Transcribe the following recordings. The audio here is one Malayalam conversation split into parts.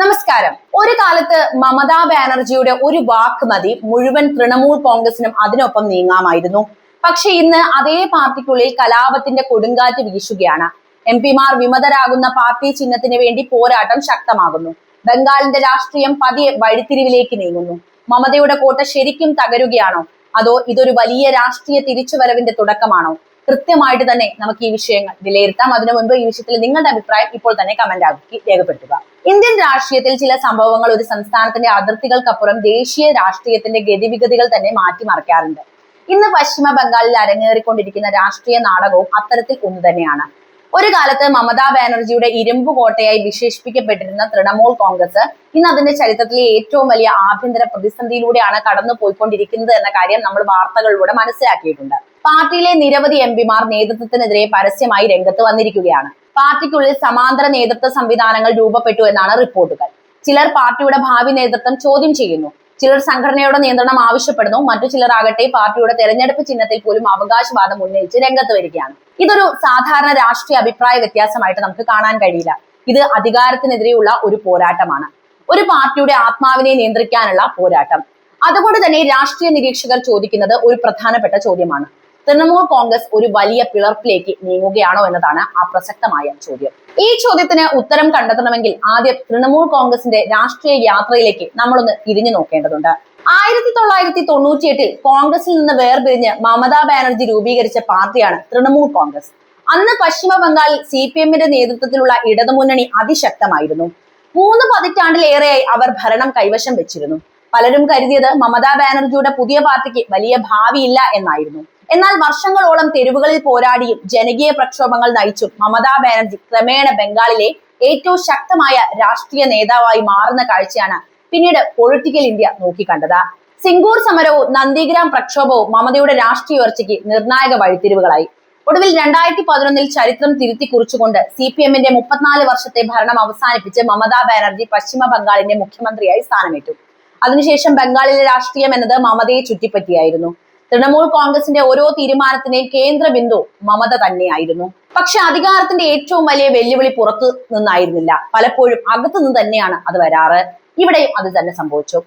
നമസ്കാരം. ഒരു കാലത്ത് മമതാ ബാനർജിയുടെ ഒരു വാക്ക് മതി മുഴുവൻ തൃണമൂൽ കോൺഗ്രസിനും അതിനൊപ്പം നീങ്ങാമായിരുന്നു. പക്ഷെ ഇന്ന് അതേ പാർട്ടിക്കുള്ളിൽ കലാപത്തിന്റെ കൊടുങ്കാറ്റ് വീശുകയാണ്. എംപിമാർ വിമതരാകുന്ന പാർട്ടി ചിഹ്നത്തിന് വേണ്ടി പോരാട്ടം ശക്തമാകുന്നു. ബംഗാളിന്റെ രാഷ്ട്രീയം പതിയെ വഴിത്തിരിവിലേക്ക് നീങ്ങുന്നു. മമതയുടെ കോട്ട ശരിക്കും തകരുകയാണോ, അതോ ഇതൊരു വലിയ രാഷ്ട്രീയ തിരിച്ചുവരവിന്റെ തുടക്കമാണോ? കൃത്യമായിട്ട് തന്നെ നമുക്ക് ഈ വിഷയങ്ങൾ വിലയിരുത്താം. അതിനു മുൻപ് ഈ വിഷയത്തിൽ നിങ്ങളുടെ അഭിപ്രായം ഇപ്പോൾ തന്നെ കമന്റ് ആക്കി രേഖപ്പെടുത്തുക. ഇന്ത്യൻ രാഷ്ട്രീയത്തിൽ ചില സംഭവങ്ങൾ ഒരു സംസ്ഥാനത്തിന്റെ അതിർത്തികൾക്കപ്പുറം ദേശീയ രാഷ്ട്രീയത്തിന്റെ ഗതിവിഗതികൾ തന്നെ മാറ്റിമറിക്കാറുണ്ട്. ഇന്ന് പശ്ചിമ ബംഗാളിൽ അരങ്ങേറിക്കൊണ്ടിരിക്കുന്ന രാഷ്ട്രീയ നാടകവും അത്തരത്തിൽ ഒന്ന് തന്നെയാണ്. ഒരു കാലത്ത് മമതാ ബാനർജിയുടെ ഇരുമ്പ് കോട്ടയായി വിശേഷിപ്പിക്കപ്പെട്ടിരുന്ന തൃണമൂൽ കോൺഗ്രസ് ഇന്ന് അതിന്റെ ചരിത്രത്തിലെ ഏറ്റവും വലിയ ആഭ്യന്തര പ്രതിസന്ധിയിലൂടെയാണ് കടന്നു പോയിക്കൊണ്ടിരിക്കുന്നത് എന്ന കാര്യം നമ്മൾ വാർത്തകളിലൂടെ മനസ്സിലാക്കിയിട്ടുണ്ട്. പാർട്ടിയിലെ നിരവധി എംപിമാർ നേതൃത്വത്തിനെതിരെ പരസ്യമായി രംഗത്ത് വന്നിരിക്കുകയാണ്. പാർട്ടിക്കുള്ളിൽ സമാന്തര നേതൃത്വ സംവിധാനങ്ങൾ രൂപപ്പെട്ടു എന്നാണ് റിപ്പോർട്ടുകൾ. ചിലർ പാർട്ടിയുടെ ഭാവി നേതൃത്വം ചോദ്യം ചെയ്യുന്നു, ചിലർ സംഘടനയുടെ നിയന്ത്രണം ആവശ്യപ്പെടുന്നു, മറ്റു ചിലരാകട്ടെ പാർട്ടിയുടെ തെരഞ്ഞെടുപ്പ് ചിഹ്നത്തിൽ പോലും അവകാശവാദം ഉന്നയിച്ച് രംഗത്ത് വരികയാണ്. ഇതൊരു സാധാരണ രാഷ്ട്രീയ അഭിപ്രായ വ്യത്യാസമായിട്ട് നമുക്ക് കാണാൻ കഴിയില്ല. ഇത് അധികാരത്തിനെതിരെയുള്ള ഒരു പോരാട്ടമാണ്, ഒരു പാർട്ടിയുടെ ആത്മാവിനെ നിയന്ത്രിക്കാനുള്ള പോരാട്ടം. അതുകൊണ്ട് തന്നെ രാഷ്ട്രീയ നിരീക്ഷകർ ചോദിക്കുന്നത് ഒരു പ്രധാനപ്പെട്ട ചോദ്യമാണ്: തൃണമൂൽ കോൺഗ്രസ് ഒരു വലിയ പിളർപ്പിലേക്ക് നീങ്ങുകയാണോ എന്നതാണ് ആ പ്രസക്തമായ ചോദ്യം. ഈ ചോദ്യത്തിന് ഉത്തരം കണ്ടെത്തണമെങ്കിൽ ആദ്യം തൃണമൂൽ കോൺഗ്രസിന്റെ രാഷ്ട്രീയ യാത്രയിലേക്ക് നമ്മളൊന്ന് തിരിഞ്ഞു നോക്കേണ്ടതുണ്ട്. 1998 കോൺഗ്രസിൽ നിന്ന് വേർപിരിഞ്ഞ് മമതാ ബാനർജി രൂപീകരിച്ച പാർട്ടിയാണ് തൃണമൂൽ കോൺഗ്രസ്. അന്ന് പശ്ചിമ ബംഗാളിൽ CPM-ന്റെ നേതൃത്വത്തിലുള്ള ഇടതുമുന്നണി അതിശക്തമായിരുന്നു. 3 പതിറ്റാണ്ടിലേറെയായി അവർ ഭരണം കൈവശം വെച്ചിരുന്നു. പലരും കരുതിയത് മമതാ ബാനർജിയുടെ പുതിയ പാർട്ടിക്ക് വലിയ ഭാവിയില്ല എന്നായിരുന്നു. എന്നാൽ വർഷങ്ങളോളം തെരുവുകളിൽ പോരാടിയും ജനകീയ പ്രക്ഷോഭങ്ങൾ നയിച്ചും മമതാ ബാനർജി ക്രമേണ ബംഗാളിലെ ഏറ്റവും ശക്തമായ രാഷ്ട്രീയ നേതാവായി മാറുന്ന കാഴ്ചയാണ് പിന്നീട് പൊളിറ്റിക്കൽ ഇന്ത്യ നോക്കിക്കണ്ടത്. സിംഗൂർ സമരവും നന്ദിഗ്രാം പ്രക്ഷോഭവും മമതയുടെ രാഷ്ട്രീയ ഉയർച്ചയ്ക്ക് നിർണായക വഴിത്തിരിവുകളായി. ഒടുവിൽ 2011 ചരിത്രം തിരുത്തി കുറിച്ചുകൊണ്ട് CPM-ന്റെ 34 വർഷത്തെ ഭരണം അവസാനിപ്പിച്ച് മമതാ ബാനർജി പശ്ചിമ ബംഗാളിന്റെ മുഖ്യമന്ത്രിയായി സ്ഥാനമേറ്റു. അതിനുശേഷം ബംഗാളിലെ രാഷ്ട്രീയം എന്നത് മമതയെ ചുറ്റിപ്പറ്റിയായിരുന്നു. തൃണമൂൽ കോൺഗ്രസിന്റെ ഓരോ തീരുമാനത്തിന്റെയും കേന്ദ്ര ബിന്ദു മമത തന്നെയായിരുന്നു. പക്ഷെ അധികാരത്തിന്റെ ഏറ്റവും വലിയ വെല്ലുവിളി പുറത്തു നിന്നായിരുന്നില്ല, പലപ്പോഴും അകത്തു നിന്ന് തന്നെയാണ് അത് വരാറ്. ഇവിടെയും അത് തന്നെ സംഭവിച്ചു.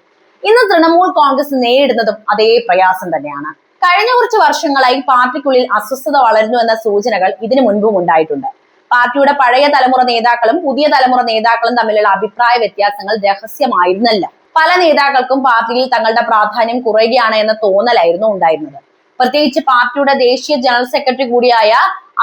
ഇന്ന് തൃണമൂൽ കോൺഗ്രസ് നേരിടുന്നതും അതേ പ്രയാസം തന്നെയാണ്. കഴിഞ്ഞ കുറച്ച് വർഷങ്ങളായി പാർട്ടിക്കുള്ളിൽ അസ്വസ്ഥത വളരുന്നു എന്ന സൂചനകൾ ഇതിനു മുൻപും ഉണ്ടായിട്ടുണ്ട്. പാർട്ടിയുടെ പഴയ തലമുറ നേതാക്കളും പുതിയ തലമുറ നേതാക്കളും തമ്മിലുള്ള അഭിപ്രായ വ്യത്യാസങ്ങൾ രഹസ്യമായിരുന്നല്ല. പല നേതാക്കൾക്കും പാർട്ടിയിൽ തങ്ങളുടെ പ്രാധാന്യം കുറയുകയാണ് എന്ന തോന്നലായിരുന്നു ഉണ്ടായിരുന്നത്. പ്രത്യേകിച്ച് പാർട്ടിയുടെ ദേശീയ ജനറൽ സെക്രട്ടറി കൂടിയായ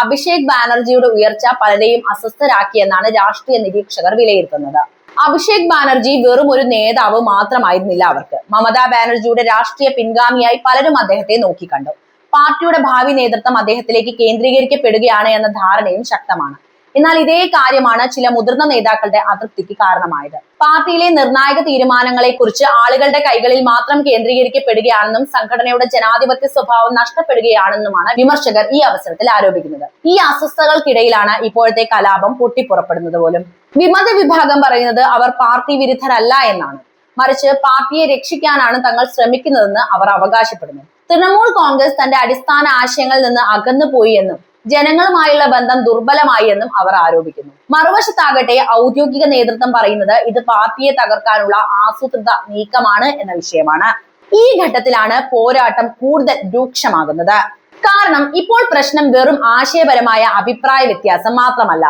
അഭിഷേക് ബാനർജിയുടെ ഉയർച്ച പലരെയും അസ്വസ്ഥരാക്കിയെന്നാണ് രാഷ്ട്രീയ നിരീക്ഷകർ വിലയിരുത്തുന്നത്. അഭിഷേക് ബാനർജി വെറും ഒരു നേതാവ് മാത്രമായിരുന്നില്ല അവർക്ക്. മമതാ ബാനർജിയുടെ രാഷ്ട്രീയ പിൻഗാമിയായി പലരും അദ്ദേഹത്തെ നോക്കിക്കണ്ടു. പാർട്ടിയുടെ ഭാവി നേതൃത്വം അദ്ദേഹത്തിലേക്ക് കേന്ദ്രീകരിക്കപ്പെടുകയാണ് എന്ന ധാരണയും ശക്തമാണ്. എന്നാൽ ഇതേ കാര്യമാണ് ചില മുതിർന്ന നേതാക്കളുടെ അതൃപ്തിക്ക് കാരണമായത്. പാർട്ടിയിലെ നിർണായക തീരുമാനങ്ങളെ കുറിച്ച് ആളുകളുടെ കൈകളിൽ മാത്രം കേന്ദ്രീകരിക്കപ്പെടുകയാണെന്നും സംഘടനയുടെ ജനാധിപത്യ സ്വഭാവം നഷ്ടപ്പെടുകയാണെന്നുമാണ് വിമർശകർ ഈ അവസരത്തിൽ ആരോപിക്കുന്നത്. ഈ അസ്വസ്ഥതകൾക്കിടയിലാണ് ഇപ്പോഴത്തെ കലാപം പൊട്ടിപ്പുറപ്പെടുന്നത് പോലും. വിമത വിഭാഗം പറയുന്നത് അവർ പാർട്ടി വിരുദ്ധരല്ല എന്നാണ്, മറിച്ച് പാർട്ടിയെ രക്ഷിക്കാനാണ് തങ്ങൾ ശ്രമിക്കുന്നതെന്ന് അവർ അവകാശപ്പെടുന്നു. തൃണമൂൽ കോൺഗ്രസ് തന്റെ അടിസ്ഥാന ആശയങ്ങളിൽ നിന്ന് അകന്നു പോയി എന്നും ജനങ്ങളുമായുള്ള ബന്ധം ദുർബലമായി എന്നും അവർ ആരോപിക്കുന്നു. മറുവശത്താകട്ടെ ഔദ്യോഗിക നേതൃത്വം പറയുന്നത് ഇത് പാർട്ടിയെ തകർക്കാനുള്ള ആസൂത്രിത നീക്കമാണ് എന്ന വിഷയമാണ്. ഈ ഘട്ടത്തിലാണ് പോരാട്ടം കൂടുതൽ രൂക്ഷമാകുന്നത്. കാരണം ഇപ്പോൾ പ്രശ്നം വെറും ആശയപരമായ അഭിപ്രായ വ്യത്യാസം മാത്രമല്ല,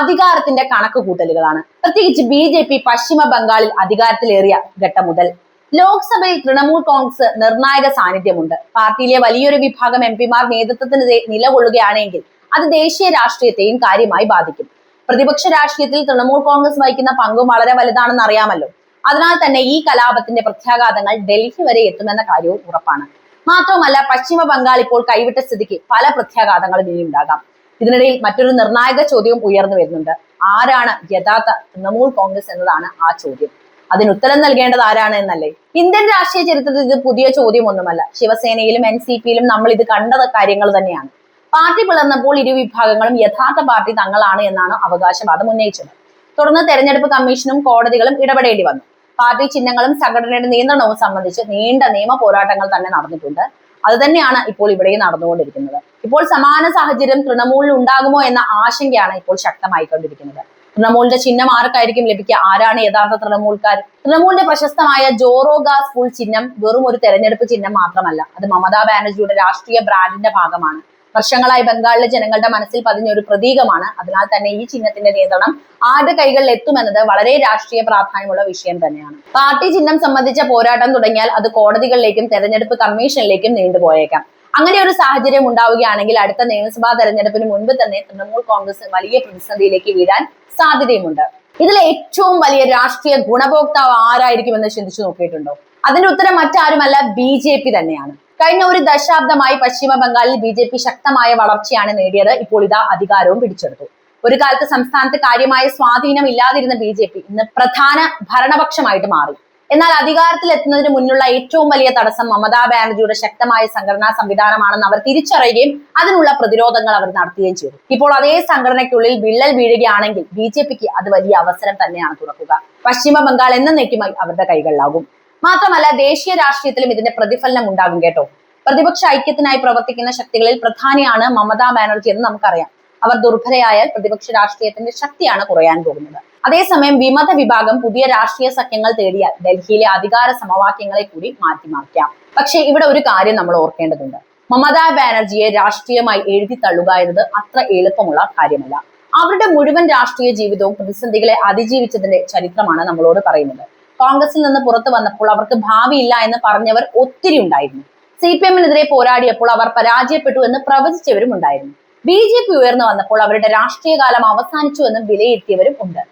അധികാരത്തിന്റെ കണക്കുകൂട്ടലുകളാണ്. പ്രത്യേകിച്ച് BJP പശ്ചിമ ബംഗാളിൽ അധികാരത്തിലേറിയ ഘട്ടം മുതൽ ലോക്സഭയിൽ തൃണമൂൽ കോൺഗ്രസ് നിർണായക സാന്നിധ്യമുണ്ട്. പാർട്ടിയിലെ വലിയൊരു വിഭാഗം എംപിമാർ നേതൃത്വത്തിനെതിരെ നിലകൊള്ളുകയാണെങ്കിൽ അത് ദേശീയ രാഷ്ട്രീയത്തെയും കാര്യമായി ബാധിക്കും. പ്രതിപക്ഷ രാഷ്ട്രീയത്തിൽ തൃണമൂൽ കോൺഗ്രസ് വഹിക്കുന്ന പങ്കും വളരെ വലുതാണെന്ന് അറിയാമല്ലോ. അതിനാൽ തന്നെ ഈ കലാപത്തിന്റെ പ്രത്യാഘാതങ്ങൾ ഡൽഹി വരെ എത്തുമെന്ന കാര്യവും ഉറപ്പാണ്. മാത്രമല്ല, പശ്ചിമ ബംഗാൾ ഇപ്പോൾ കൈവിട്ട സ്ഥിതിക്ക് പല പ്രത്യാഘാതങ്ങളും ഇനി ഉണ്ടാകാം. ഇതിനിടയിൽ മറ്റൊരു നിർണായക ചോദ്യവും ഉയർന്നു വരുന്നുണ്ട്: ആരാണ് യഥാർത്ഥ തൃണമൂൽ കോൺഗ്രസ് എന്നതാണ് ആ ചോദ്യം. അതിന് ഉത്തരം നൽകേണ്ടത് ആരാണ് എന്നല്ലേ? ഇന്ത്യൻ രാഷ്ട്രീയ ചരിത്രത്തിൽ ഇത് പുതിയ ചോദ്യമൊന്നുമല്ല. ശിവസേനയിലും NCPയിലും നമ്മൾ ഇത് കണ്ട കാര്യങ്ങൾ തന്നെയാണ്. പാർട്ടി പിളർന്നപ്പോൾ ഇരു വിഭാഗങ്ങളും യഥാർത്ഥ പാർട്ടി തങ്ങളാണ് എന്നാണ് അവകാശവാദം ഉന്നയിച്ചത്. തുടർന്ന് തെരഞ്ഞെടുപ്പ് കമ്മീഷനും കോടതികളും ഇടപെടേണ്ടി വന്നു. പാർട്ടി ചിഹ്നങ്ങളും സംഘടനയുടെ നിയന്ത്രണവും സംബന്ധിച്ച് നീണ്ട നിയമ പോരാട്ടങ്ങൾ തന്നെ നടന്നിട്ടുണ്ട്. അത് തന്നെയാണ് ഇപ്പോൾ ഇവിടെയും നടന്നുകൊണ്ടിരിക്കുന്നത്. ഇപ്പോൾ സമാന സാഹചര്യം തൃണമൂലിൽ ഉണ്ടാകുമോ എന്ന ആശങ്കയാണ് ഇപ്പോൾ ശക്തമായിക്കൊണ്ടിരിക്കുന്നത്. തൃണമൂലിന്റെ ചിഹ്നം ആർക്കായിരിക്കും ലഭിക്കുക? ആരാണ് യഥാർത്ഥ തൃണമൂൽക്കാർ? തൃണമൂലിന്റെ പ്രശസ്തമായ ജോറോ ഗാസ് ഫുൾ ചിഹ്നം വെറും ഒരു തെരഞ്ഞെടുപ്പ് ചിഹ്നം മാത്രമല്ല, അത് മമതാ ബാനർജിയുടെ രാഷ്ട്രീയ ബ്രാൻഡിന്റെ ഭാഗമാണ്. വർഷങ്ങളായി ബംഗാളിലെ ജനങ്ങളുടെ മനസ്സിൽ പതിഞ്ഞ ഒരു പ്രതീകമാണ്. അതിനാൽ തന്നെ ഈ ചിഹ്നത്തിന്റെ നിയന്ത്രണം ആരുടെ കൈകളിൽ എത്തുമെന്നത് വളരെ രാഷ്ട്രീയ പ്രാധാന്യമുള്ള വിഷയം തന്നെയാണ്. പാർട്ടി ചിഹ്നം സംബന്ധിച്ച പോരാട്ടം തുടങ്ങിയാൽ അത് കോടതികളിലേക്കും തെരഞ്ഞെടുപ്പ് കമ്മീഷനിലേക്കും നീണ്ടുപോയേക്കാം. അങ്ങനെ ഒരു സാഹചര്യം ഉണ്ടാവുകയാണെങ്കിൽ അടുത്ത നിയമസഭാ തെരഞ്ഞെടുപ്പിന് മുൻപ് തന്നെ തൃണമൂൽ കോൺഗ്രസ് വലിയ പ്രതിസന്ധിയിലേക്ക് വീഴാൻ സാധ്യതയുമുണ്ട്. ഇതിൽ ഏറ്റവും വലിയ രാഷ്ട്രീയ ഗുണഭോക്താവ് ആരായിരിക്കുമെന്ന് ചിന്തിച്ചു നോക്കിയിട്ടുണ്ടോ? അതിന്റെ ഉത്തരം മറ്റാരുമല്ല, BJP തന്നെയാണ്. കഴിഞ്ഞ ഒരു ദശാബ്ദമായി പശ്ചിമ ബംഗാളിൽ BJP ശക്തമായ വളർച്ചയാണ് നേടിയത്. ഇപ്പോൾ ഇതാ അധികാരവും പിടിച്ചെടുത്തു. ഒരു കാലത്ത് സംസ്ഥാനത്ത് കാര്യമായ സ്വാധീനം ഇല്ലാതിരുന്ന BJP ഇന്ന് പ്രധാന ഭരണപക്ഷമായിട്ട് മാറി. എന്നാൽ അധികാരത്തിൽ എത്തുന്നതിന് മുന്നുള്ള ഏറ്റവും വലിയ തടസ്സം മമതാ ബാനർജിയുടെ ശക്തമായ സംഘടനാ സംവിധാനമാണെന്ന് അവർ തിരിച്ചറിയുകയും അതിനുള്ള പ്രതിരോധങ്ങൾ അവർ നടത്തുകയും ചെയ്തു. ഇപ്പോൾ അതേ സംഘടനയ്ക്കുള്ളിൽ വിള്ളൽ വീഴുകയാണെങ്കിൽ BJPക്ക് അത് വലിയ അവസരം തന്നെയാണ് തുറക്കുക. പശ്ചിമ ബംഗാൾ എന്നേക്കുമായി അവരുടെ കൈകളിലാകും. മാത്രമല്ല ദേശീയ രാഷ്ട്രീയത്തിലും ഇതിന്റെ പ്രതിഫലനം ഉണ്ടാകും കേട്ടോ. പ്രതിപക്ഷ ഐക്യത്തിനായി പ്രവർത്തിക്കുന്ന ശക്തികളിൽ പ്രധാനിയാണ് മമതാ ബാനർജി എന്ന് നമുക്കറിയാം. അവർ ദുർബലയായാൽ പ്രതിപക്ഷ രാഷ്ട്രീയത്തിന്റെ ശക്തിയാണ് കുറയാൻ പോകുന്നത്. അതേസമയം വിമത വിഭാഗം പുതിയ രാഷ്ട്രീയ സഖ്യങ്ങൾ തേടിയാൽ ഡൽഹിയിലെ അധികാര സമവാക്യങ്ങളെ കൂടി മാറ്റിമറിക്കാം. പക്ഷേ ഇവിടെ ഒരു കാര്യം നമ്മൾ ഓർക്കേണ്ടതുണ്ട്. മമതാ ബാനർജിയെ രാഷ്ട്രീയമായി എഴുതി തള്ളുക എന്നത് അത്ര എളുപ്പമുള്ള കാര്യമല്ല. അവരുടെ മുഴുവൻ രാഷ്ട്രീയ ജീവിതവും പ്രതിസന്ധികളെ അതിജീവിച്ചതിന്റെ ചരിത്രമാണ് നമ്മളോട് പറയുന്നത്. കോൺഗ്രസിൽ നിന്ന് പുറത്തു വന്നപ്പോൾ അവർക്ക് ഭാവിയില്ല എന്ന് പറഞ്ഞവർ ഒത്തിരി ഉണ്ടായിരുന്നു. CPM-നെതിരെ പോരാടിയപ്പോൾ അവർ പരാജയപ്പെട്ടു എന്ന് പ്രവചിച്ചവരും ഉണ്ടായിരുന്നു. BJP ഉയർന്നു വന്നപ്പോൾ അവരുടെ രാഷ്ട്രീയ കാലം അവസാനിച്ചു എന്ന് വിലയിരുത്തിയവരും ഉണ്ട്.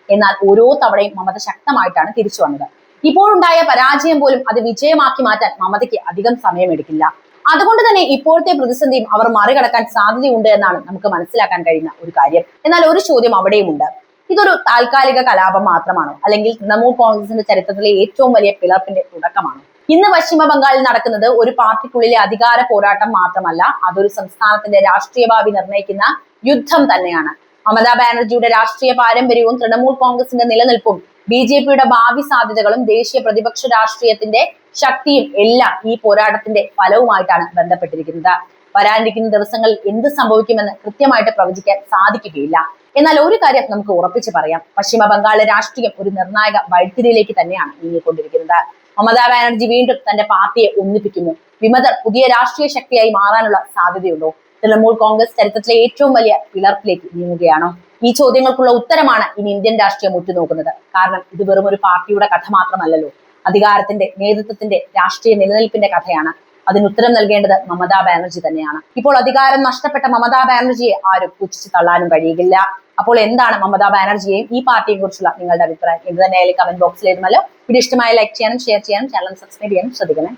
എന്നാൽ ഓരോ തവണയും മമത ശക്തമായിട്ടാണ് തിരിച്ചു വന്നത്. ഇപ്പോഴുണ്ടായ പരാജയം പോലും അത് വിജയമാക്കി മാറ്റാൻ മമതയ്ക്ക് അധികം സമയമെടുക്കില്ല. അതുകൊണ്ട് തന്നെ ഇപ്പോഴത്തെ പ്രതിസന്ധിയും അവർ മറികടക്കാൻ സാധ്യതയുണ്ട് എന്നാണ് നമുക്ക് മനസ്സിലാക്കാൻ കഴിയുന്ന ഒരു കാര്യം. എന്നാൽ ഒരു ചോദ്യം അവിടെയുമുണ്ട്. ഇതൊരു താൽക്കാലിക കലാപം മാത്രമാണോ, അല്ലെങ്കിൽ തൃണമൂൽ കോൺഗ്രസിന്റെ ചരിത്രത്തിലെ ഏറ്റവും വലിയ പിളർപ്പിന്റെ തുടക്കമാണോ? ഇന്ന് പശ്ചിമ ബംഗാളിൽ നടക്കുന്നത് ഒരു പാർട്ടിക്കുള്ളിലെ അധികാര പോരാട്ടം മാത്രമല്ല, അതൊരു സംസ്ഥാനത്തിന്റെ രാഷ്ട്രീയ ഭാവി നിർണ്ണയിക്കുന്ന യുദ്ധം തന്നെയാണ്. മമതാ ബാനർജിയുടെ രാഷ്ട്രീയ പാരമ്പര്യവും തൃണമൂൽ കോൺഗ്രസിന്റെ നിലനിൽപ്പും BJPയുടെ ഭാവി സാധ്യതകളും ദേശീയ പ്രതിപക്ഷ രാഷ്ട്രീയത്തിന്റെ ശക്തിയും എല്ലാം ഈ പോരാട്ടത്തിന്റെ ഫലവുമായിട്ടാണ് ബന്ധപ്പെട്ടിരിക്കുന്നത്. വരാനിരിക്കുന്ന ദിവസങ്ങളിൽ എന്ത് സംഭവിക്കുമെന്ന് കൃത്യമായിട്ട് പ്രവചിക്കാൻ സാധിക്കുകയില്ല. എന്നാൽ ഒരു കാര്യം നമുക്ക് ഉറപ്പിച്ച് പറയാം, പശ്ചിമ ബംഗാളിലെ രാഷ്ട്രീയം ഒരു നിർണായക വഴിത്തിരിയിലേക്ക് തന്നെയാണ് നീങ്ങിക്കൊണ്ടിരിക്കുന്നത്. മമതാ ബാനർജി വീണ്ടും തന്റെ പാർട്ടിയെ ഒന്നിപ്പിക്കുമോ? വിമതർ പുതിയ രാഷ്ട്രീയ ശക്തിയായി മാറാനുള്ള സാധ്യതയുണ്ടോ? തൃണമൂൽ കോൺഗ്രസ് ചരിത്രത്തിലെ ഏറ്റവും വലിയ പിളർപ്പിലേക്ക് നീങ്ങുകയാണോ? ഈ ചോദ്യങ്ങൾക്കുള്ള ഉത്തരമാണ് ഇനി ഇന്ത്യൻ രാഷ്ട്രീയം ഉറ്റുനോക്കുന്നത്. കാരണം ഇത് വെറും ഒരു പാർട്ടിയുടെ കഥ മാത്രമല്ലല്ലോ, അധികാരത്തിന്റെ, നേതൃത്വത്തിന്റെ, രാഷ്ട്രീയ നിലനിൽപ്പിന്റെ കഥയാണ്. അതിന് ഉത്തരം നൽകേണ്ടത് മമതാ ബാനർജി തന്നെയാണ്. ഇപ്പോൾ അധികാരം നഷ്ടപ്പെട്ട മമതാ ബാനർജിയെ ആരും പുച്ഛിച്ച് തള്ളാനും കഴിയില്ല. അപ്പോൾ എന്താണ് മമതാ ബാനർജിയെയും ഈ പാർട്ടിയെ കുറിച്ചുള്ള നിങ്ങളുടെ അഭിപ്രായം? ഇത് തന്നെയായാലും കമന്റ് ബോക്സിൽ എഴുതുമല്ലോ. വീഡിയോ ഇഷ്ടമായ ലൈക്ക് ചെയ്യാനും ഷെയർ ചെയ്യാനും ചാനൽ സബ്സ്ക്രൈബ് ചെയ്യാനും ശ്രദ്ധിക്കണേ.